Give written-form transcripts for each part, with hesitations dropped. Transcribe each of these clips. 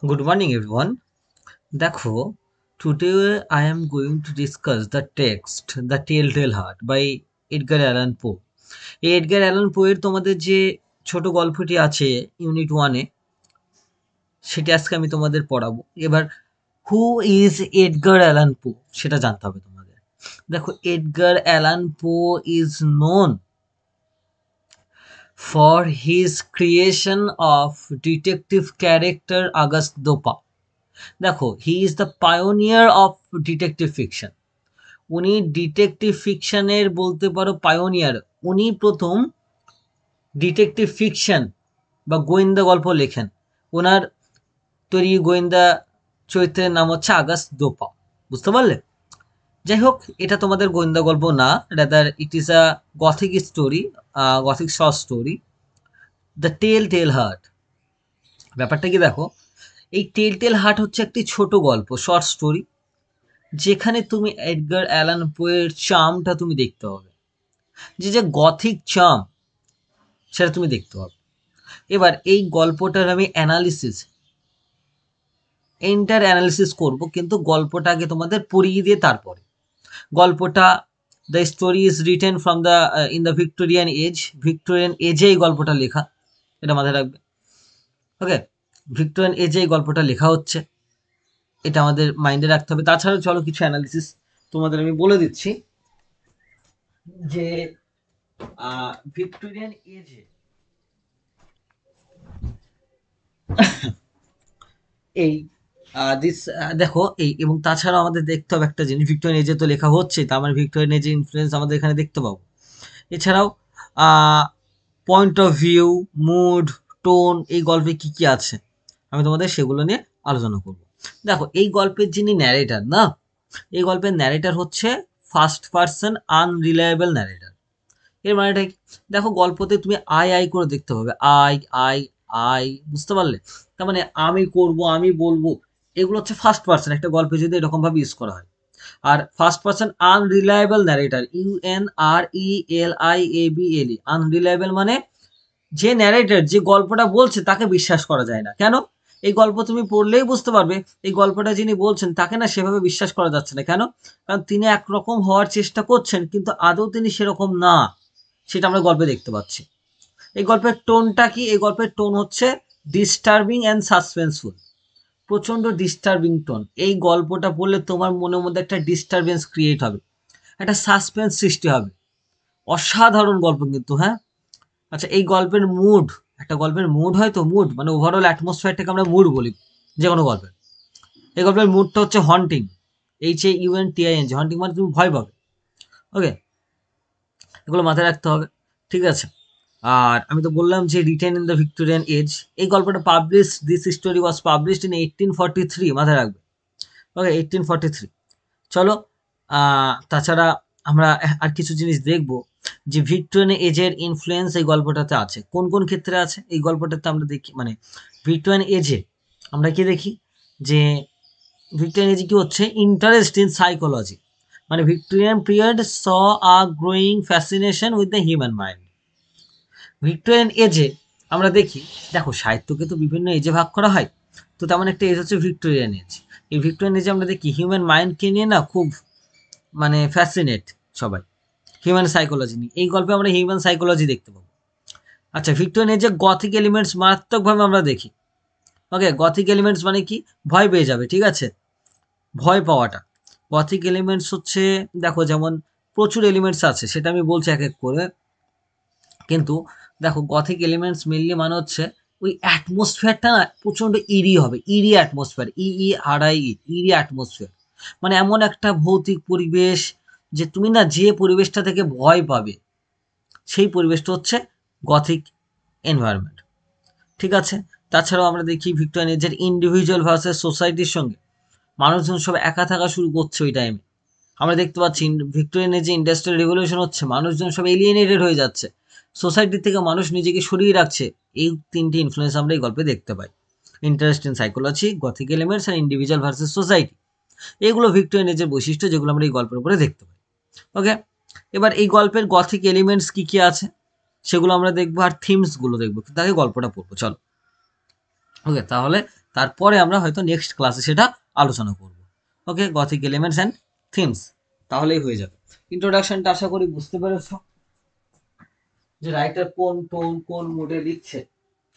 Good morning, everyone. Dekho, today I am going to discuss the text The Telltale Heart by Edgar Allan পো। এই Edgar Allan পো এর তোমাদের যে ছোট গল্পটি আছে ইউনিট ওয়ানে, সেটি আজকে আমি তোমাদের পড়াবো। এবার হু ইজ এডগার অ্যালান পো সেটা জানতে হবে তোমাদের। দেখো, Edgar Allan Poe is known for his creation of detective character Auguste Dupin. দেখো, he is the pioneer of detective fiction. উনি ডিটেকটিভ ফিকশনের বলতে পারো পায়োনিয়ার। উনি প্রথম ডিটেকটিভ ফিকশন বা গোয়েন্দা গল্প লেখেন। ওনার তৈরি গোয়েন্দা চরিত্রের নাম হচ্ছে আগাস্ট দোপা। বুঝতে পারলে? যাই হোক, এটা তোমাদের গোয়েন্দা গল্প না, rather it is a gothic story, gothic short story, the tell tell heart. ব্যাপারটা কি দেখো, এই টেল টেল হার্ট হচ্ছে একটি ছোট গল্প, শর্ট স্টোরি, যেখানে তুমি এডগার অ্যালান পোয়ের চার্মটা তুমি দেখতে হবে, যে গথিক চার্ম, সেটা তুমি দেখতে হবে। এবার এই গল্পটার আমি এন্টার অ্যানালিসিস করব, কিন্তু গল্পটা আগে তোমাদের পড়িয়ে দিয়ে তারপরে। গল্পটা, the story is written from the in the Victorian age. Victorian এজে এই গল্পটা লেখা, এটা মাথায় রাখবে। ওকে, ভিক্টোরিয়ান এজে এই গল্পটা লেখা হচ্ছে, এটা আমাদের মাইন্ডে রাখতে হবে। তাছাড়াও চলো কিছু অ্যানালিসিস তোমাদের আমি বলে দিচ্ছি, যে ভিক্টোরিয়ান এজে এই দিস, দেখো এই, এবং তাছাড়াও আমাদের দেখতে হবে একটা জিনিস, ভিক্টোরিয়ান এজে তো লেখা হচ্ছে, তার মানে ভিক্টোরিয়ান এজে ইনফ্লুয়েন্স আমাদের এখানে দেখতে পাবো। এছাড়াও point of view, mood, tone, এই গল্পে কি কি আছে আমি তোমাদের সেগুলো নিয়ে আলোচনা করব। দেখো, এই গল্পের যিনি ন্যারেটার না, এই গল্পের ন্যারেটার হচ্ছে ফার্স্ট পার্সন আনরিলায়েবল ন্যারেটার। এর মানেটা কি? দেখো, গল্পতে তুমি আই আই করে দেখতে হবে, আই আই আই, বুঝতে পারলে? তার মানে আমি করব, আমি বলবো, এগুলো হচ্ছে ফার্স্ট পার্সন একটা গল্পে যদি এরকম ভাবে ইউজ করা হয়। আর first person unreliable narrator, UNRELIABLE, unreliable মানে যে ন্যারেটর, যে গল্পটা বলছে তাকে বিশ্বাস করা যায় না। কেন? এই গল্প তুমি পড়লেই বুঝতে পারবে, এই গল্পটা যিনি বলছেন তাকে না সেভাবে বিশ্বাস করা যাচ্ছে না। কেন? কারণ তিনি একরকম হওয়ার চেষ্টা করছেন, কিন্তু আদৌ তিনি সেরকম না, সেটা আমরা গল্পে দেখতে পাচ্ছি। এই গল্পের টোনটা কি? এই গল্পের টোন হচ্ছে ডিস্টার্বিং অ্যান্ড সাসপেন্সফুল, প্রচন্ড ডিস্টার্বিং টোন। এই গল্পটা পড়লে তোমার মনের মধ্যে একটা ডিস্টারবেন্স ক্রিয়েট হবে, একটা সাসপেন্স সৃষ্টি হবে। অসাধারণ গল্প কিন্তু, হ্যাঁ। আচ্ছা, এই গল্পের মুড, একটা গল্পের মুড হয় তো, মুড মানে ওভারঅল অ্যাটমসফিয়ারটাকে আমরা মুড বলি যে কোনো গল্পের। এই গল্পের মুডটা হচ্ছে হন্টিং, HAUNTING, হন্টিং মানে তুমি ভয় পাবে। ওকে, এগুলো মাথায় রাখতে হবে, ঠিক আছে? আর আমি তো বললাম যে written in the Victorian age, এই গল্পটা publish, this story was published in 1843, মাথায় রাখবে। ওকে, 1843। চলো, তাছাড়া আমরা আর কিছু জিনিস দেখব, যে ভিক্টোরিয়ান এজের ইনফ্লুয়েন্স এই গল্পটাতে আছে। কোন কোন ক্ষেত্রে আছে এই গল্পটাতে আমরা দেখি, মানে ভিক্টোরিয়ান এজে আমরা কি দেখি, যে ভিক্টোরিয়ান এজে কি হচ্ছে, ইন্টারেস্ট ইন সাইকোলজি, মানে Victorian period saw a growing fascination with the human mind. Victorian এজে আমরা দেখি, দেখো সাহিত্যকে তো বিভিন্ন এজে ভাগ করা হয়, তো তেমন একটা এজ হচ্ছে ভিক্টোরিয়ান এজ। এই ভিক্টোরিয়ান এজে আমরা দেখি হিউম্যান মাইন্ডকে নিয়ে না খুব, মানে ফ্যাসিনেট সবাই, হিউম্যান সাইকোলজি নিয়ে। এই গল্পে আমরা হিউম্যান সাইকোলজি দেখতে পাবো। আচ্ছা, ভিক্টোরিয়ান এজে গথিক এলিমেন্টস মারাত্মকভাবে আমরা দেখি। ওকে, গথিক এলিমেন্টস মানে কি? ভয় পেয়ে যাবে, ঠিক আছে? ভয় পাওয়াটা, গথিক এলিমেন্টস হচ্ছে, দেখো যেমন প্রচুর এলিমেন্টস আছে, সেটা আমি বলছি এক এক করে। কিন্তু দেখো, গথিক এলিমেন্টস মেনলি মানে হচ্ছে ওই অ্যাটমসফিয়ারটা না প্রচন্ড ইরি হবে, ইরি অ্যাটমসফিয়ার, EERIE, ইরি অ্যাটমসফিয়ার, মানে এমন একটা ভৌতিক পরিবেশ যে তুমি না যে পরিবেশটা থেকে ভয় পাবে, সেই পরিবেশটা হচ্ছে গথিক এনভায়রনমেন্ট, ঠিক আছে? তাছাড়াও আমরা দেখি ভিক্টোরিয়ান এজের ইন্ডিভিজুয়াল ভার্সেস সোসাইটির সঙ্গে মানুষজন সব একা থাকা শুরু করছে ওই টাইমে। আমরা দেখতে পাচ্ছি ভিক্টোরিয়ান এজে ইন্ডাস্ট্রিয়াল রেভলিউশন হচ্ছে, মানুষজন সব এলিয়েনেটেড হয়ে যাচ্ছে, সোসাইটি থেকে মানুষ নিজেকে সরিয়ে রাখছে। এই তিনটি ইনফ্লুয়েন্স আমরা এই গল্পে দেখতে পাই, interest in psychology, gothic elements আর ইন্ডিভিজুয়াল ভার্সেস সোসাইটি। এগুলো ভিক্টোরিয়ান এজের বৈশিষ্ট্য, যেগুলো আমরা এই গল্পের উপরে দেখতে পাই। ওকে, এবার এই গল্পের গথিক এলিমেন্টস কি কি আছে সেগুলো আমরা দেখবো, আর থিমস গুলো দেখবো, তাকে গল্পটা পড়বো, চলো। ওকে, তাহলে তারপরে আমরা হয়তো নেক্সট ক্লাসে সেটা আলোচনা করব। ওকে, গথিক এলিমেন্টস অ্যান্ড থিমস তাহলেই হয়ে যাবে। ইন্ট্রোডাকশনটা আশা করি বুঝতে পেরেছ যে রাইটার কোন টোন কোন মুডে লিখছে।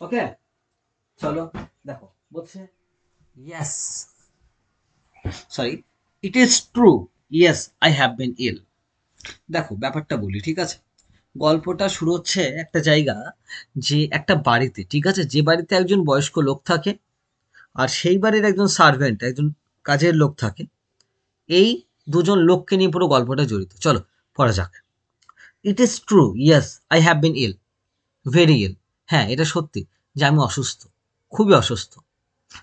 ওকে, চলো দেখো বলছে yes, sorry, it is true, yes I have been ill. দেখো ব্যাপারটা বলি, ঠিক আছে? গল্পটা শুরু হচ্ছে একটা জায়গা, যে একটা বাড়িতে, ঠিক আছে, যে বাড়িতে একজন বয়স্ক লোক থাকে আর সেই বাড়ির একজন সার্ভেন্ট, একজন কাজের লোক থাকে। এই দুজন লোককে নিয়ে পুরো গল্পটা জড়িত। চলো পড়া যাক। It is true, yes I have been ill, very ill. হ্যাঁ, এটা সত্যি যে আমি অসুস্থ, খুবই অসুস্থ।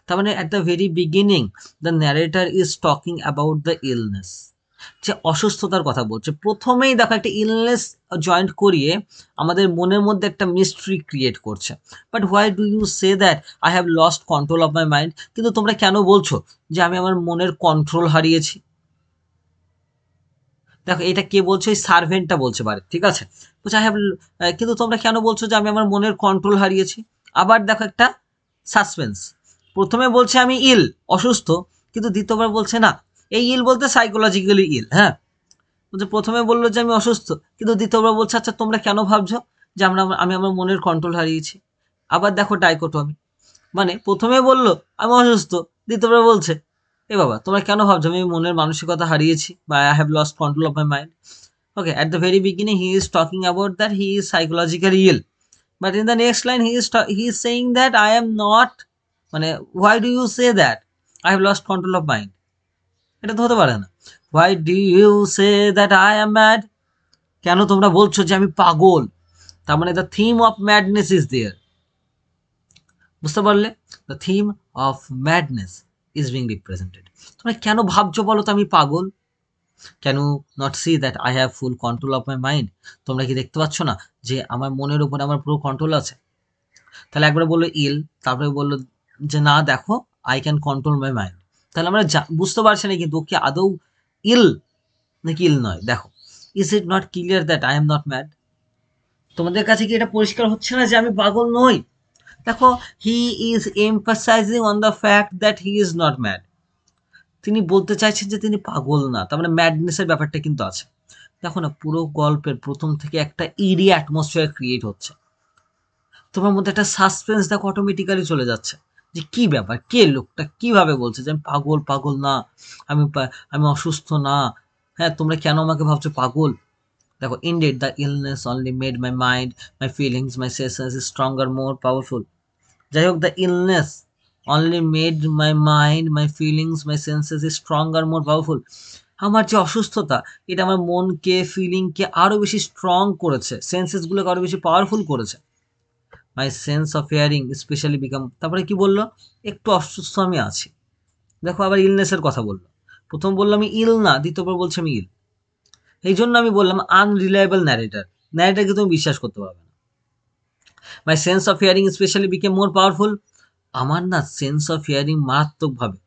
তার মানে at the very beginning the narrator is talking about the illness, যে অসুস্থতার কথা বলছে। প্রথমেই দেখো একটা ইলনেস জয়েন্ট করিয়ে আমাদের মনের মধ্যে একটা মিস্ট্রি ক্রিয়েট করছে। But why do you say that I have lost control of my mind? কিন্তু তোমরা কেন বলছো যে আমি আমার মনের কন্ট্রোল হারিয়েছি? দেখো এটা কে বলছে? ওই সার্ভেন্টটা বলছে বাড়ি, ঠিক আছে? বলছে আই হ্যাভ, কিন্তু তোমরা কেন বলছো যে আমি আমার মনের কন্ট্রোল হারিয়েছি? আবার দেখো একটা সাসপেন্স। প্রথমে বলছে আমি ইল, অসুস্থ, কিন্তু দ্বিতীয়বার বলছে না। এই ইল বলতে সাইকোলজিক্যালি ইল, হ্যাঁ। বলছে প্রথমে বললো যে আমি অসুস্থ, কিন্তু দ্বিতীয়বার বলছে আচ্ছা তোমরা কেন ভাবছো যে আমি আমার মনের কন্ট্রোল হারিয়েছি? আবার দেখো ডাইকোটমি, মানে প্রথমে বললো আমি অসুস্থ, দ্বিতীয়বার বলছে এ বাবা তোমরা কেন ভাবছো আমি মনের মানসিকতা হারিয়েছি, বা I have lost control of my mind. Okay, at the very beginning, he is talking about that he is psychologically ill. But in the next line, he is saying that I am not. মানে, why do you say that? I have lost control of mind. এটা তো হতে পারে না। Why do you say that I am mad? কেন তোমরা বলছো যে আমি পাগল? তার মানে the theme of madness is there. বুঝতে পারলে? The theme of madness is being represented. তোমরা কেন ভাবছো বলো তো আমি পাগল? Can you not see that I have full control of my mind? তোমরা কি দেখতে পাচ্ছ না যে আমার মনের উপরে আমার পুরো কন্ট্রোল আছে? তাহলে একবার বললো ইল, তারপরে বললো যে না দেখো I can control my mind. তাহলে আমরা বুঝতে পারছি না কিন্তু ও কি আদৌ ইল নাকি ইল নয়। দেখো, is it not clear that I am not mad? তোমাদের কাছে কি এটা পরিষ্কার হচ্ছে না যে আমি পাগল নই? দেখো, he is emphasising on the fact that he is not mad. তিনি বলতে চাইছেন যে তিনি পাগল না, তার মানে ম্যাডনেসের ব্যাপারটা কিন্তু আছে। দেখো না, পুরো গল্পের প্রথম থেকে একটা ইরি অ্যাটমসফিয়ার ক্রিয়েট হচ্ছে। তোমার মধ্যে একটা সাসপেন্স দেখো অটোমেটিক্যালি চলে যাচ্ছে যে কি ব্যাপার, কে লোকটা কিভাবে বলছে যে আমি পাগল, পাগল না, আমি অসুস্থ না। হ্যাঁ, তোমরা কেন আমাকে ভাবছো পাগল? দেখো, indeed the illness only made my mind, my feelings, my senses stronger, more powerful. যাই হোক, the illness only made my mind, my feelings, my senses stronger, more powerful. আমার যে অসুস্থতা, এটা আমার মনকে, ফিলিংকে আরো বেশি স্ট্রং করেছে, সেন্সেসগুলোকে আরো বেশি পাওয়ারফুল করেছে। মাই sense of hearing specially become, তারপরে কি বললো? একটু অসুস্থ আমি আছি। দেখো আবার ইলনেসের কথা বললো। প্রথম বললাম আমি ইল না, দ্বিতীয়বার বলছে আমি ইল। এই জন্য আমি বললাম আনরিলায়েবল ন্যারেটার, ন্যারেটারকে তুমি বিশ্বাস করতে পারবে না। মাই sense of hearing specially became more powerful, আমার না সেন্স অফ হিয়ারিং মারাত্মকভাবে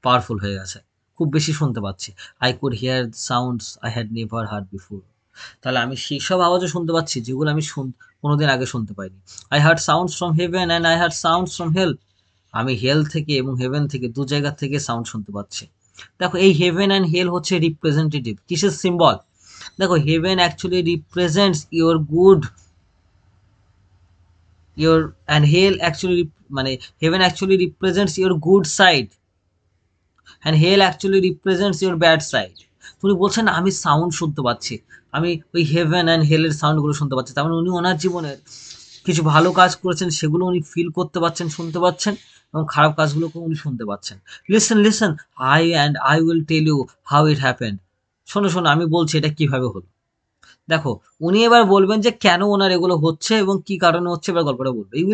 পাওয়ারফুল হয়ে গেছে, খুব বেশি শুনতে পাচ্ছি। I could hear sounds I had never hard before. তাহলে আমি সেই সব আওয়াজও শুনতে পাচ্ছি যেগুলো আমি কোনোদিন আগে শুনতে পাইনি। I heard sounds from heaven and I heard sounds from hell. আমি হেল থেকে এবং হেভেন থেকে, দু জায়গা থেকে সাউন্ড শুনতে পাচ্ছি। দেখো, এই হেভেন অ্যান্ড হেল হচ্ছে রিপ্রেজেন্টেটিভ, কিসের সিম্বল? দেখো, heaven actually represents your good, your and hell actually মানে heaven actually represents your good side and hell actually represents your bad side. তুমি বলছেন না আমি সাউন্ড শুনতে পাচ্ছি, আমি ওই হেভেন অ্যান্ড হেলের সাউন্ডগুলো শুনতে পাচ্ছি, তার মানে উনি ওনার জীবনের কিছু ভালো কাজ করেছেন সেগুলো উনি ফিল করতে পাচ্ছেন, শুনতে পাচ্ছেন, এবং খারাপ কাজগুলোকে উনি শুনতে পাচ্ছেন। Listen listen, I will tell you how it happened. শোনো শোনো, আমি বলছি এটা কিভাবে হলো। দেখো, উনি এবার বলবেন যে কেন ওনার এগুলো হচ্ছে এবং কি কারণে হচ্ছে, এবার গল্পটা বলবে। You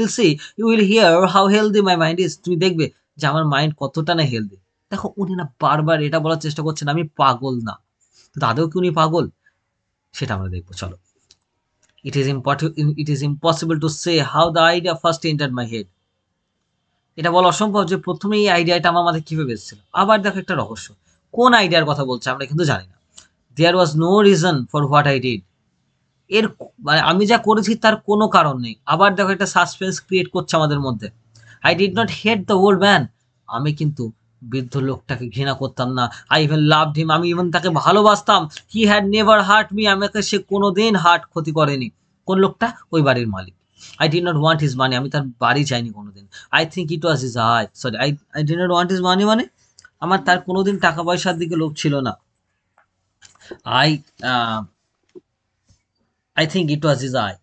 will hear how healthy my mind is. তুমি দেখবে যে আমার মাইন্ড কতটা না হেলদি। দেখো, উনি না বারবার এটা বলার চেষ্টা করছেন আমি পাগল না, কিন্তু আদৌ কি উনি পাগল সেটা আমরা দেখবো। চলো, it is impossible to say how the idea first entered my head. এটা বলা অসম্ভব যে প্রথমে এই আইডিয়াটা আমার মাথায় কিভাবে এসেছিল। আবার দেখো একটা রহস্য, কোন আইডিয়ার কথা বলছে আমরা কিন্তু জানি না। There was no reason for what I did. এর মানে আমি যা করেছি তার কোনো কারণ নেই। আবার দেখো একটা সাসপেন্স ক্রিয়েট করছে আমাদের মধ্যে। I did not hate the old man, আমি কিন্তু বৃদ্ধ লোকটাকে ঘৃণা করতাম না। আই ইভেন লাভড হিম, আমি ইভেন তাকে ভালোবাসতাম। He had never hurt me, আমাকে সে কোনোদিন ক্ষতি করেনি। কোন লোকটা? ওই বাড়ির মালিক। I did not want his money, আমি তার বাড়ি চাইনি কোনোদিন। I think it was his eye, sorry, I did not want his money মানে আমার তার কোনোদিন টাকা পয়সার দিকে লোভ ছিল না। I I think it was his I.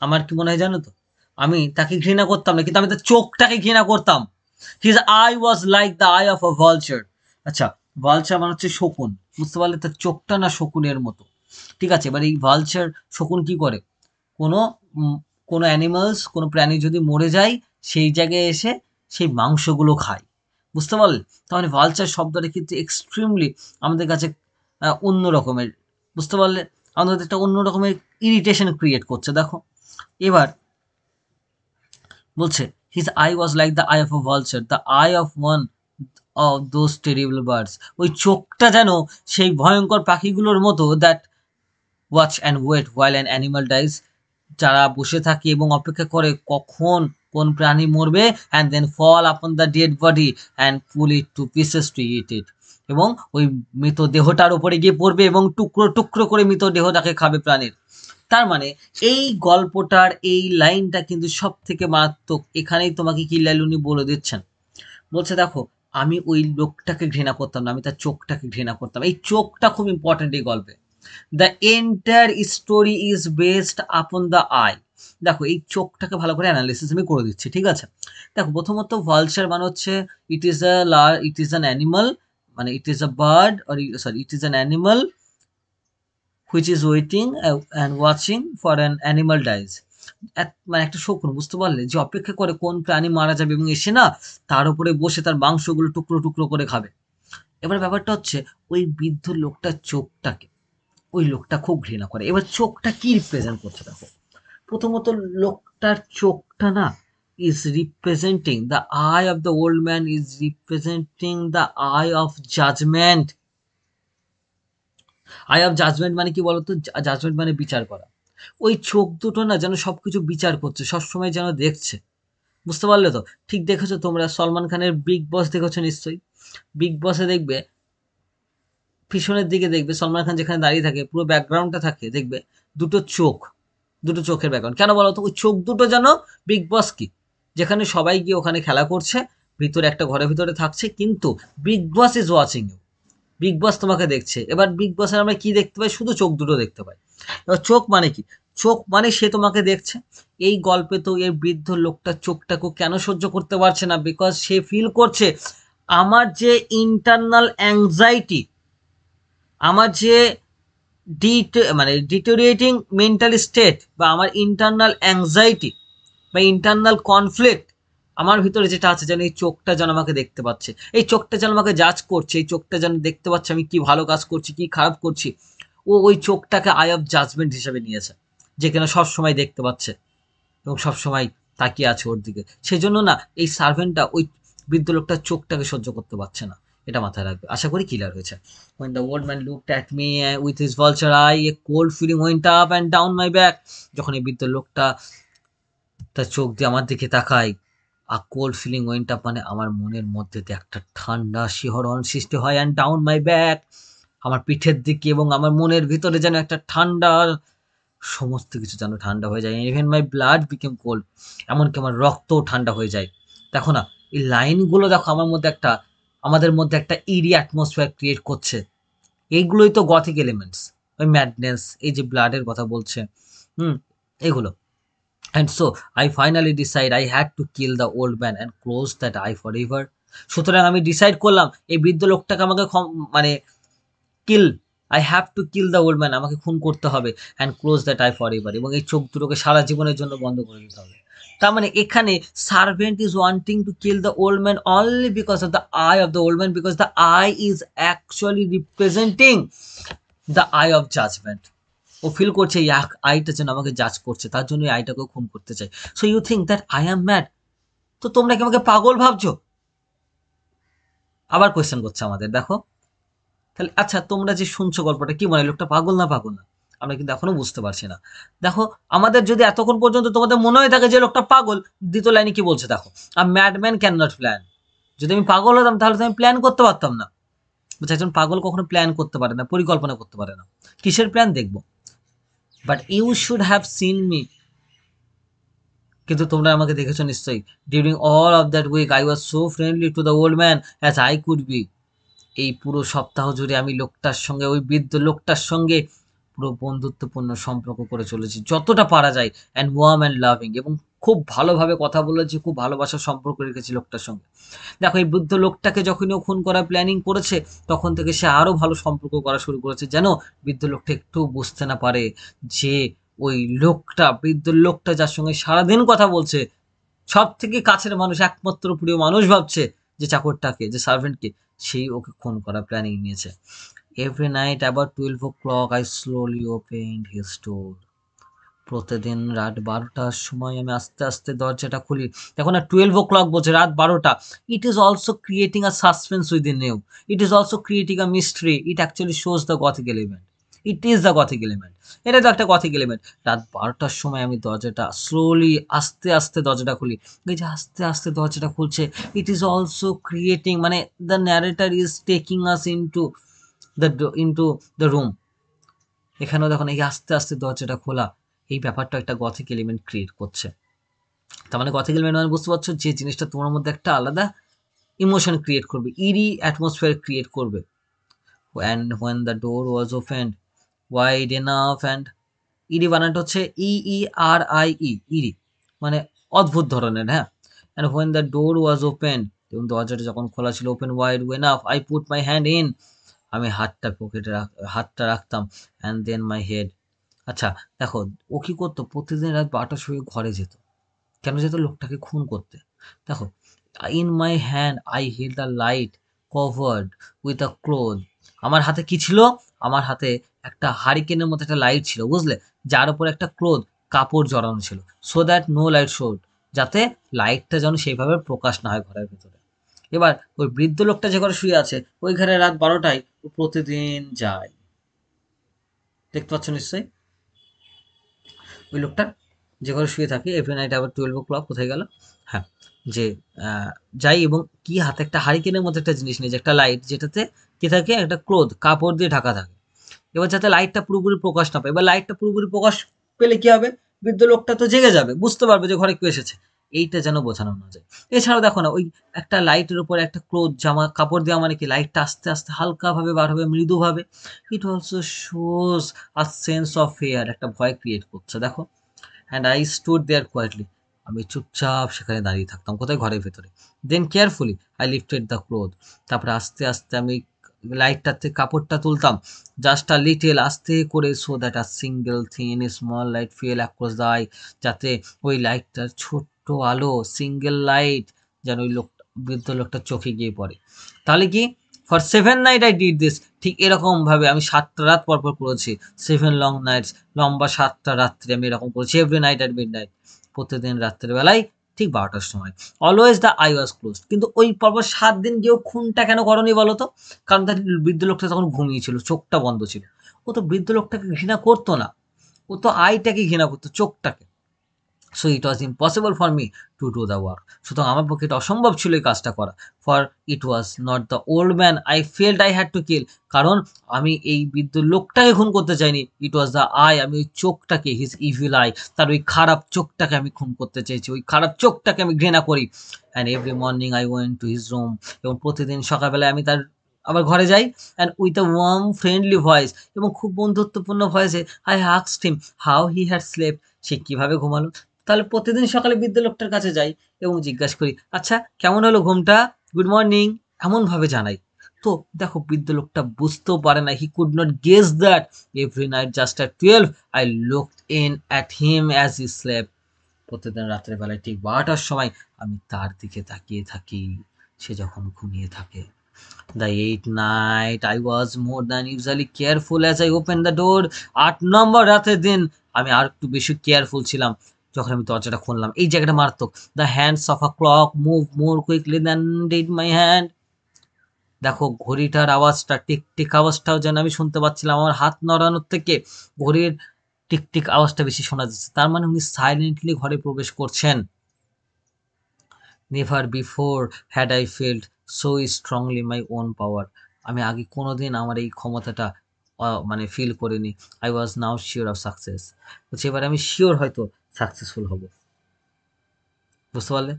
আমার কি মনে হয় জানো তো, আমি তাকে ঘৃণা করতাম না, কিন্তু আমি তার চোখটাকে ঘৃণা করতাম। His eye was like the eye of a vulture. আচ্ছা, ভালচার মানে হচ্ছে শকুন, বুঝতে পারলে? তার চোখটা না শকুনের মতো। ঠিক আছে, এবার এই ভালচার, শকুন কি করে? কোনো কোনো অ্যানিমালস, কোনো প্রাণী যদি মরে যায়, সেই জায়গায় এসে সেই মাংসগুলো খায়, বুঝতে পারলে? তাহলে ভালচার শব্দটা কিন্তু এক্সট্রিমলি আমাদের কাছে অন্য রকমের, বুঝতে পারলে? আমাদের একটা অন্য রকমের ইরিটেশন ক্রিয়েট করছে। দেখো এবার বলছে, his eye was like the eye of a vulture, the eye of one of those terrible birds. ওই চোখটা যেন সেই ভয়ঙ্কর পাখিগুলোর মতো, that watch and wait while an animal dies, যারা বসে থাকে এবং অপেক্ষা করে কখন কোন প্রাণী মরবে, and then fall upon the dead body and pull it to pieces to eat it, এবং ওই মৃতদেহটার উপরে গিয়ে পড়বে এবং টুকরো টুকরো করে মৃতদেহটাকে খাবে প্রাণীর। তার মানে এই গল্পটার এই লাইনটা কিন্তু সব থেকে মারাত্মক। এখানেই তোমাকে কিল্লাইল উনি বলে দিচ্ছেন। বলছে দেখো, আমি ওই লোকটাকে ঘৃণা করতাম না, আমি তার চোখটাকে ঘৃণা করতাম। এই চোখটা খুব ইম্পর্টেন্ট এই গল্পে। The entire story is based upon the I. দেখো এই চোখটাকে ভালো করে অ্যানালিসিস আমি করে দিচ্ছি, ঠিক আছে? দেখো প্রথমত ভালচার মানে হচ্ছে ইট ইজ অ্যান অ্যানিমাল, মানে ইট is a bird, or sorry, it is an animal which is waiting and watching for an animal dies. মানে একটা শকুন, বুঝতে পারলে, যে অপেক্ষা করে কোন প্রাণী মারা যাবে এবং এসে না তার উপরে বসে তার মাংসগুলো টুকরো টুকরো করে খাবে। এবার ব্যাপারটা হচ্ছে, ওই বৃদ্ধ লোকটার চোখটাকে ওই লোকটা খুব ঘৃণা করে। এবার চোখটা কি রিপ্রেজেন্ট করছে দেখো। প্রথমত লোকটার চোখটা না is representing the eye of the old man, is representing the eye of judgement. Eye of judgement মানে কি বলতো? জাজমেন্ট মানে বিচার করা। ওই চোখ দুটো না যেন সবকিছু বিচার করছে, সবসময় যেন দেখছে, বুঝতে পারলে তো? ঠিক দেখেছো তোমরা সলমান খানের বিগ বস দেখেছো নিশ্চয়ই। বিগ বসে দেখবে পিছনের দিকে দেখবে সলমান খান যেখানে দাঁড়িয়ে থাকে, পুরো ব্যাকগ্রাউন্ডটা থাকে, দেখবে দুটো চোখ, দুটো চোখের ব্যাকগ্রাউন্ড। কেন বলো তো? ওই চোখ দুটো যেন বিগ বস কি, যেখানে সবাই গিয়ে ওখানে খেলা করছে, ভিতরে একটা ঘরের ভিতরে থাকছে, কিন্তু big boss is watching you, big boss তোমাকে দেখছে। এবার বিগ বসের আমরা কি দেখতে পাই? শুধু চোখ দুটো দেখতে পাই। এবার চোখ মানে কি? চোখ মানে সে তোমাকে দেখছে। এই গল্পে তো এই বৃদ্ধ লোকটা চোখটাকে কেন সহ্য করতে পারছে না? বিকজ সে ফিল করছে আমার যে ইন্টারনাল অ্যাংজাইটি, আমার যে মানে ডিটোরিয়েটিং মেন্টাল স্টেট, বা আমার ইন্টারনাল অ্যাংজাইটি বা ইন্টারনাল কনফ্লিক্ট, আমার ভিতরে যেটা আছে, যেন এই চোখটা যেন আমাকে দেখতে পাচ্ছে, এই চোখটা যেন আমাকে জাজ করছে, এই চোখটা যেন দেখতে পাচ্ছে আমি কি ভালো কাজ করছি কি খারাপ করছি। ও ওই চোখটাকে আই অফ জাজমেন্ট হিসেবে নিয়েছে, যে কিনা সবসময় দেখতে পাচ্ছে এবং সবসময় তাকিয়ে আছে ওর দিকে। সেজন্য না এই সার্ভেন্টটা ওই বৃদ্ধ লোকটার চোখটাকে সহ্য করতে পারছে না। এটা মাথায় রাখবে, আশা করি ক্লিয়ার হয়েছে। When the old man looked at me with his vulture eye, a cold feeling went up and down my back. যখন এই বৃদ্ধ লোকটা তার চোখ দিয়ে আমার দিকে তাকায়, a cold feeling went up মানে আমার মনের মধ্যে দিয়ে একটা ঠান্ডা শিহরণ সৃষ্টি হয়, অ্যান্ড ডাউন মাই ব্যাক, আমার পিঠের দিকে এবং আমার মনের ভিতরে যেন একটা ঠান্ডা, সমস্ত কিছু যেন ঠান্ডা হয়ে যায়। ইভেন মাই ব্লাড বিকেম কোল্ড, এমনকি আমার রক্তও ঠান্ডা হয়ে যায়। দেখো না এই লাইনগুলো, দেখো আমার মধ্যে একটা, আমাদের মধ্যে একটা ইরি অ্যাটমসফিয়ার ক্রিয়েট করছে। এইগুলোই তো গথিক এলিমেন্টস, ওই ম্যাডনেস, এই যে ব্লাডের কথা বলছে, এগুলো। And so I finally decide I had to kill the old man and close that eye forever. সুতরাং আমি ডিসাইড করলাম এই বৃদ্ধ লোকটাকে আমাকে মানে kill, I have to kill the old man, আমাকে খুন করতে হবে, and close that eye forever, এবং এই চোখ দুটোকে সারা জীবনের জন্য বন্ধ করে দিতে হবে। তার মানে এখানে servant is wanting to kill the old man only because of the eye of the old man, because the eye is actually representing the eye of judgment. ও ফিল করছে এই আইটা যেন আমাকে জাজ করছে, তার জন্য এই আইটাকেও খুন করতে চাই। So you think that I am mad? তো তোমরা কি আমাকে পাগল ভাবছো? আবার কোয়েশ্চেন করছে আমাদের, দেখো। তাহলে আচ্ছা, তোমরা যে শুনছো গল্পটা, কি মনে হয় লোকটা পাগল না পাগল না? আমরা কিন্তু এখনো বুঝতে পারছি না। দেখো, আমাদের যদি এতক্ষণ পর্যন্ত তোমাদের মনে হয়ে থাকে যে লোকটা পাগল, দ্বিতীয় লাইনে কি বলছে দেখো, আ ম্যাডম্যান ক্যান নট প্ল্যান, যদি আমি পাগল হতাম তাহলে তো আমি প্ল্যান করতে পারতাম না। বুঝছো, একজন পাগল কখনো প্ল্যান করতে পারে না, পরিকল্পনা করতে পারে না। কিসের প্ল্যান দেখবো? But you should have seen me, কিন্তু তোমরা আমাকে দেখেছো নিশ্চয়ই। During all of that week I was so friendly to the old man as I could be. এই পুরো সপ্তাহ জুড়ে আমি লোকটার সঙ্গে, ওই বৃদ্ধ লোকটার সঙ্গে পুরো বন্ধুত্বপূর্ণ সম্পর্ক করে চলেছি যতটা পারা যায়, অ্যান্ড ওয়ার্ম অ্যান্ড লাভিং, এবং খুব ভালোভাবে কথা বলেছি, খুব ভালোবাসার সম্পর্ক রেখেছি লোকটার সঙ্গে। দেখো, এই বৃদ্ধ লোকটাকে যখনই ও খুন করার প্ল্যানিং করেছে, তখন থেকে সে আরো ভালো সম্পর্ক করা শুরু করেছে, যেন বৃদ্ধ লোকটা একটু বুঝতে না পারে যে ওই লোকটা, বৃদ্ধ লোকটা যার সঙ্গে সারাদিন কথা বলছে, সব থেকে কাছের মানুষ, একমাত্র প্রিয় মানুষ ভাবছে, যে চাকরটাকে, যে সার্ভেন্টকে, সেই ওকে খুন করা প্ল্যানিং নিয়েছে। Every night about 12 o'clock I slowly opened his door. প্রতিদিন রাত 12টার সময় আমি আস্তে আস্তে দরজাটা খুলি। দেখো না, 12 o'clock বলছে, রাত 12টা। It is also creating a suspense within you, it is also creating a mystery, it actually shows the gothic element, it is the gothic element. এটা তো একটা গথিক এলিমেন্ট। রাত 12টার সময় আমি দরজাটা স্লোলি, আস্তে আস্তে দরজাটা খুলি। এই যে আস্তে আস্তে দরজাটা খুলছে, ইট ইজ অলসো ক্রিয়েটিং, মানে the narrator is taking us into the room. এখানেও দেখুন, এই আস্তে আস্তে দরজাটা খোলা, এই ব্যাপারটা একটা গথিক এলিমেন্ট ক্রিয়েট করছে। তার মানে গথিক এলিমেন্ট মানে বুঝতে পারছো, যে জিনিসটা তোমার মধ্যে একটা আলাদা ইমোশন ক্রিয়েট করবে, ইরি অ্যাটমসফিয়ার ক্রিয়েট করবে। And when the door was opened wide enough, and ইরি বানানটা হচ্ছে EERIE, ইরি, মানে অদ্ভুত ধরনের, হ্যাঁ। And when the door was open, এবং দরজাটা যখন খোলা ছিল, open wide enough, I put my hand in, আমি হাতটা পকেটে হাতটা রাখতাম, অ্যান্ড দেন মাই হেড। আচ্ছা, দেখো, ও কি করতো, প্রতিদিন রাত 12টার সময় ঘরে যেত। কেন যেত? লোকটাকে খুন করতে। দেখো, in my hand I healed the light covered with a cloth. আমার হাতে কি ছিল? আমার হাতে একটা হারিকেনের মতো একটা লাইট ছিল, বুঝলে, যার উপর একটা ক্লোথ, কাপড় জড়ানো ছিল, so that no light showed, যাতে লাইটটা যেন সেইভাবে প্রকাশ না হয় ঘরের ভেতরে। এবার ওই বৃদ্ধ লোকটা যে ঘরে শুয়ে আছে, ওই ঘরে রাত 12টায় ও প্রতিদিন যায়। দেখতে পাচ্ছ নিশ্চয়ই ওই লোকটা যে ঘরে শুয়ে থাকে, এভরি নাইট আবার 12 o'clock, কোথায় গেল? হ্যাঁ, যে যাই, এবং কি হাতে একটা হারিকেনের মতো একটা জিনিস নিয়ে, যে একটা লাইট, যেটাতে কি থাকে, একটা ক্লোথ, কাপড় দিয়ে ঢাকা থাকে। এবার যাতে লাইটটা পুরোপুরি প্রকাশ না পায়, এবার লাইটটা পুরোপুরি প্রকাশ পেলে কি হবে? বৃদ্ধ লোকটা তো জেগে যাবে, বুঝতে পারবে যে ঘরে কেউ এসেছে। এইটা যেন বোঝানো না যায়। এছাড়াও দেখো না, ওই একটা লাইটের উপর একটা ক্লোথ, জামা কাপড় দেওয়া, মানে কি লাইটটা আস্তে আস্তে হালকা ভাবে বার হবে, মৃদুভাবে। It also shows a sense of fear, একটা ভয় ক্রিয়েট করছে, দেখো। And I stood there quietly, আমি চুপচাপ সেখানে দাঁড়িয়ে থাকতাম, কোথায়? ঘরের ভেতরে। Then carefully I lifted the cloth, তারপরে আস্তে আস্তে আমি লাইটটাতে কাপড়টা তুলতাম, জাস্ট আ লিটেল, আস্তে করে, so that a single thin small light fail across the I, যাতে ওই লাইটটার ছোট্ট আলো, সিঙ্গেল লাইট, যেন ওই লোক, বৃদ্ধ লোকটার চোখে গিয়ে পড়ে। তাহলে কি, for 7 night I did this, ঠিক এরকম ভাবে আমি 7টা রাত পর পর করেছি। 7 long nights, লম্বা 7টা রাত্রি আমি এরকম করেছি, এভরি নাইট অ্যাট মিডনাইট, প্রতিদিন রাত্রের বেলায় ঠিক 12টার সময়। Always the I was closed, কিন্তু ওই পরপর 7 দিন গিয়েও খুনটা কেন করনি বলো তো? কারণ তার বৃদ্ধ লোকটা তখন ঘুমিয়েছিল, চোখটা বন্ধ ছিল। ও তো বৃদ্ধ লোকটাকে ঘৃণা করতো না, ও তো আইটাকে ঘৃণা করতো, চোখটাকে। So it was impossible for me to do the work, সুতরাং আমার পক্ষে এটা অসম্ভব ছিল এই কাজটা করা। For it was not the old man I felt I had to kill, কারণ আমি এই বৃদ্ধ লোকটাকে খুন করতে চাইনি। ইট ওয়াজ দ্য আই, আমি ওই চোখটাকে, হিজ ইভিল আই, তার ওই খারাপ চোখটাকে আমি খুন করতে চেয়েছি, ওই খারাপ চোখটাকে আমি ঘৃণা করি। And every morning I went to his room, এবং প্রতিদিন সকালবেলায় আমি তার আবার ঘরে যাই, and with a warm friendly voice, এবং খুব বন্ধুত্বপূর্ণ ভয়েসে, I asked him how he had slept, সে কিভাবে ঘুমালো। তাহলে প্রতিদিন সকালে বৃদ্ধ লোকটার কাছে যাই এবং জিজ্ঞাসা করি, আচ্ছা কেমন হলো ঘুমটা, গুড মর্নিং, এমন ভাবে জানাই। তো দেখো, বৃদ্ধ লোকটা বুঝতেও পারে না, he could not guess that every night just at 12 I looked in at him as he slept, প্রতিদিন রাত্রের বেলায় ঠিক 12টার সময় আমি তার দিকে তাকিয়ে থাকি, সে যখন ঘুমিয়ে থাকে। The 8th night I was more than usually careful as I opened the door. 8 নম্বর রাতের দিন আমি আর একটু বেশি কেয়ারফুল ছিলাম যখন আমি দরজাটা খুললাম। এই জায়গাটা মারাত্মক। The hands of a clock move more quickly than did my hand. দেখো, ঘড়িটার আওয়াজটা, টিক টিক আওয়াজটাও যেন আমি শুনতে পাচ্ছিলাম আমার হাত নড়ানোর থেকে। ঘড়ির টিক টিক আওয়াজটা বেশি শোনা যাচ্ছে, তার মানে উনি সাইলেন্টলি ঘরে প্রবেশ করছেন। Never before had I felt so strongly my own power. আমি আগে কোনোদিন আমার এই ক্ষমতাটা মানে ফিল করিনি। I was now sure of success. বলছে এবার আমি শিওর হয়তো সাকসেসফুল হব। বুঝতে পারলে?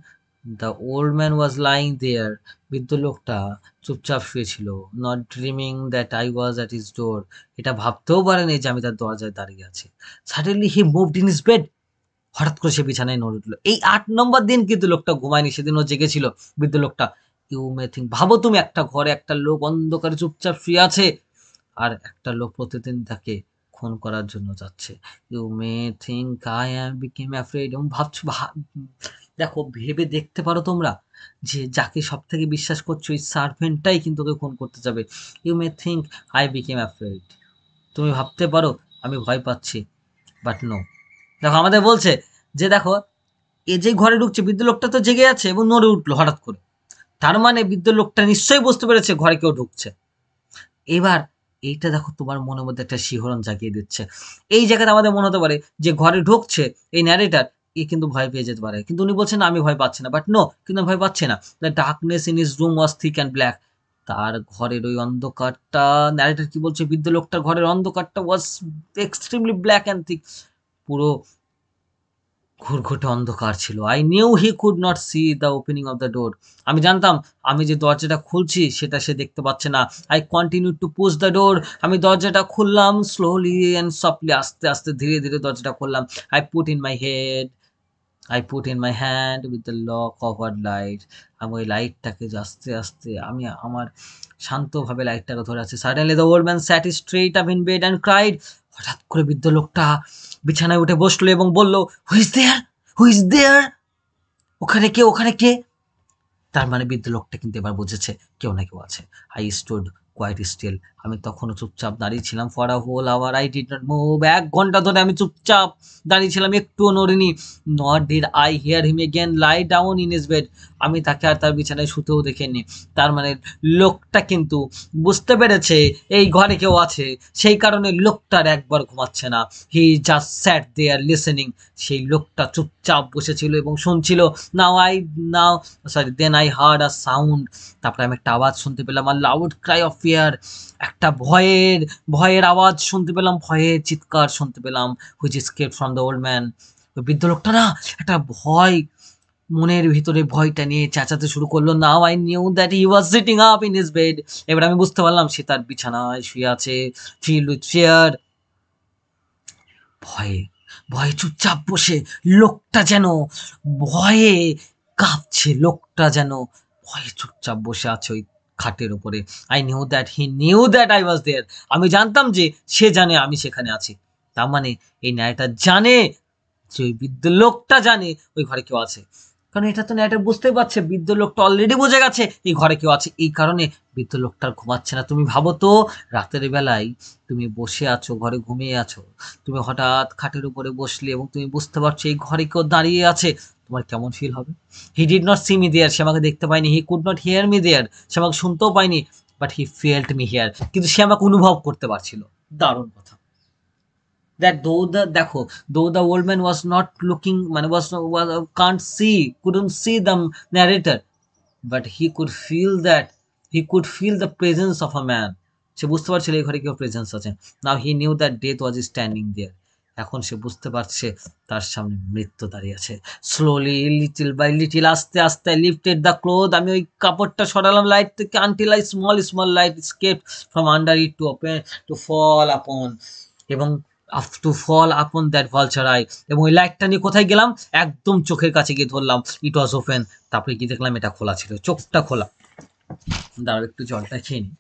The old man was lying there. বৃদ্ধ লোকটা চুপচাপ শুয়েছিল। Not dreaming that I was at his door. এটা ভাবতেও পারেনি যে আমি তার দরজায় দাঁড়িয়ে আছি। Suddenly he moved in his bed. হঠাৎ করে সে বিছানায় নড়ে উঠলো। এই ৮ নম্বর দিন কিন্তু লোকটা ঘুমায়নি, সেদিনও জেগেছিল বৃদ্ধ লোকটা। ইউ মে থিংক, ভাবো তুমি একটা ঘরে একটা লোক অন্ধকারে চুপচাপ শুয়ে আছে আর একটা লোক প্রতিদিন তাকে খুন করার জন্য যাচ্ছে। You may think I am became afraid. এবং ভাবছো দেখো ভেবে দেখতে পারো তোমরা যে যাকে সব থেকে বিশ্বাস করছো ওই সার্ভেন্টটাই কিন্তু ওকে খুন করতে যাবে। You may think I became afraid. তুমি ভাবতে পারো আমি ভয় পাচ্ছি, বাট নো। দেখো আমাদের বলছে যে দেখো এ যে ঘরে ঢুকছে বৃদ্ধ লোকটা তো জেগে আছে এবং নড়ে উঠলো হঠাৎ করে। তার মানে বৃদ্ধ লোকটা নিশ্চয়ই বুঝতে পেরেছে ঘরে কেউ ঢুকছে। এবার এইটা দেখো তোমার মনের মধ্যে একটা শিহরণ জাগিয়ে দিচ্ছে। এই জায়গাতে আমাদের মনে হতে পারে যে ঘরে ঢুকছে এই ন্যারেটার, এ কিন্তু ভয় পেয়ে যেতে পারে, কিন্তু উনি বলছেন না আমি ভয় পাচ্ছি না, বাট নো, কিন্তু আমি ভয় পাচ্ছি না। The darkness in his room was thick and black. তার ঘরের ওই অন্ধকারটা, ন্যারেটার কি বলছে, বৃদ্ধ লোকটার ঘরের অন্ধকারটা was extremely black and thick, পুরো ঘুরঘুটে অন্ধকার ছিল। I knew he could not see the opening of the door. আমি জানতাম আমি যে দরজাটা খুলছি সেটা সে দেখতে পাচ্ছে না। I continue to push the door. আমি দরজাটা খুললাম স্লোলি অ্যান্ড সফটলি, আস্তে আস্তে ধীরে ধীরে দরজাটা খুললাম। I put in my head, I put in my hand with the low covered light. আমি ওই লাইটটাকে আস্তে আস্তে আমি আমার শান্তভাবে লাইটটাকে ধরে আছি। Suddenly the old man sat straight up in bed and cried. হঠাৎ করে বৃদ্ধ লোকটা বিছানায় উঠে বসলো এবং বলল, who is there, who is there, ওখানে কে, ওখানে কে? তার মানে বৃদ্ধ লোকটা কিন্তু এবার বুঝেছে কেউ না কেউ আছে। I stood quite still. আমি তখনও চুপচাপ দাঁড়িয়ে ছিলাম। For a whole hour I did not move. ১ ঘন্টা ধরে আমি চুপচাপ দাঁড়িয়ে ছিলাম, একটুও নড়িনি। Not did I hear him again lie down in his bed. আমি তাকে আর তার বিছানায় শুতেও দেখিনি। তার মানে লোকটা কিন্তু বুঝতে পেরেছে এই ঘরে কেউ আছে, সেই কারণে লোকটার একবার ঘুমাচ্ছে না। He just sat there listening. সেই লোকটা চুপচাপ বসেছিল এবং শুনছিল। Now I now sorry then I heard a sound. তারপরে আমি একটা আওয়াজ শুনতে পেলাম, আর লাউড ক্রাই অফ ফিয়ার। একটা ভয়ের ভয়ের আওয়াজ শুনতে পেলাম, ভয়ের চিৎকার শুনতে পেলাম। Which escaped from the old man. ওই বৃদ্ধ লোকটা না একটা ভয়, মনের ভিতরে ভয়টা নিয়ে চেঁচাতে শুরু করলো। Now I knew that he was sitting up in his bed. এবার আমি বুঝতে পারলাম সে তার বিছানায় শুয়ে আছে, ফিল্ড উইথ ফিয়ার। ভয়ে ভয়ে চুপচাপ বসে লোকটা যেন ভয়ে কাঁপছে, লোকটা যেন ভয়ে চুপচাপ বসে আছে ওই খাটের উপরে। I knew that he knew that I was there. আমি জানতাম যে সে জানে আমি সেখানে আছি। তার মানে এই ন্যায়টা জানে যে ওই বৃদ্ধ লোকটা জানে ওই ঘরে কেউ আছে। কারণ এটা তো ন্যায়টা বুঝতেই পারছে, বৃদ্ধ লোকটা অলরেডি বুঝে গেছে এই ঘরে কেউ আছে। এই কারণে বৃদ্ধ লোকটা আর ঘুমাচ্ছে না। তুমি ভাবো তো রাতের বেলায় তুমি বসে আছো, ঘরে ঘুমিয়ে আছো, তুমি হঠাৎ খাটের উপরে বসলে এবং তুমি বুঝতে পারছো এই ঘরে কেউ দাঁড়িয়ে আছে, তোমার কেমন ফিল হবে? He did not see me there. সে আমাকে দেখতে পায়নি। He could not hear me there. সে আমাকে শুনতেও পায়নি। But he felt me here. কিন্তু সে আমাকে অনুভব করতে পারছিল। দারুণ কথা। দ্যাট দো দ্য দেখো, though the old man was not looking মানে was can't see, couldn't see the narrator, but he could feel the presence of a man. সে বুঝতে পারছিল এই ঘরে কেউ প্রেজেন্স আছে। Now he knew that death was standing there. এখন সে বুঝতে পারছে তার সামনে মৃত্যু দাঁড়িয়ে আছে। স্লোলি লিটিল বাই লিটিল, আস্তে আস্তে লিফটেড দ্য ক্লোথ। আমি ওই কাপড়টা সরালাম লাইট থেকে, until I small small light escaped from under it to open to fall upon, এবং টু ফল আপন দ্যাট ভালচার আই। এবং ওই লাইটটা নিয়ে কোথায় গেলাম, একদম চোখের কাছে গিয়ে ধরলাম। ইট ওয়াজ ওপেন। তারপরে কি দেখলাম, এটা খোলা ছিল, চোখটা খোলা। দাঁড়াও একটু জলটা খেয়ে নি।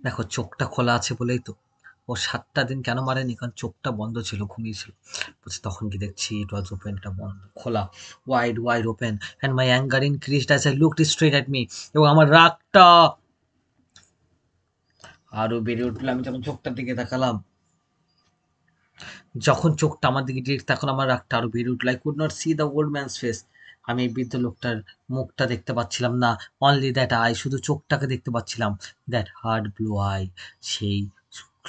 দেখো চোখটা খোলা আছে বলেই তো ও 7টা দিন কেন মারেনি, কারণ চোখটা বন্ধ ছিল, ঘুমিয়েছিল। বলছে তখন কি দেখছি ইট ওয়াজ ওপেন, এটা বন্ধ, খোলা, wide wide open. And my anger increased as I looked straight at me. এবং আমার রাগটা আরো বেড়ে উঠলো আমি যখন চোখটার দিকে তাকালাম। যখন চোখটা আমার দিকে ডিরেক্ট তাকালো আমার রাগটা আরো বেড়ে উঠলো। I could not see the old man's face. আমি এই বৃদ্ধ লোকটার মুখটা দেখতে পাচ্ছিলাম না, অনলি দ্যাট আই, শুধু চোখটাকে দেখতে পাচ্ছিলাম, দ্যাট হার্ড ব্লু আই, সেই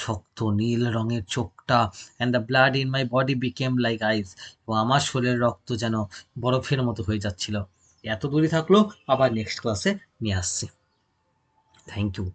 শক্ত নীল রঙের চোখটা, and the blood in my body became like ice, এবং আমার শরীরের রক্ত যেন বরফের মতো হয়ে যাচ্ছিল। এত দূরই থাকলো, আবার নেক্সট ক্লাসে নিয়ে আসছি। Thank you.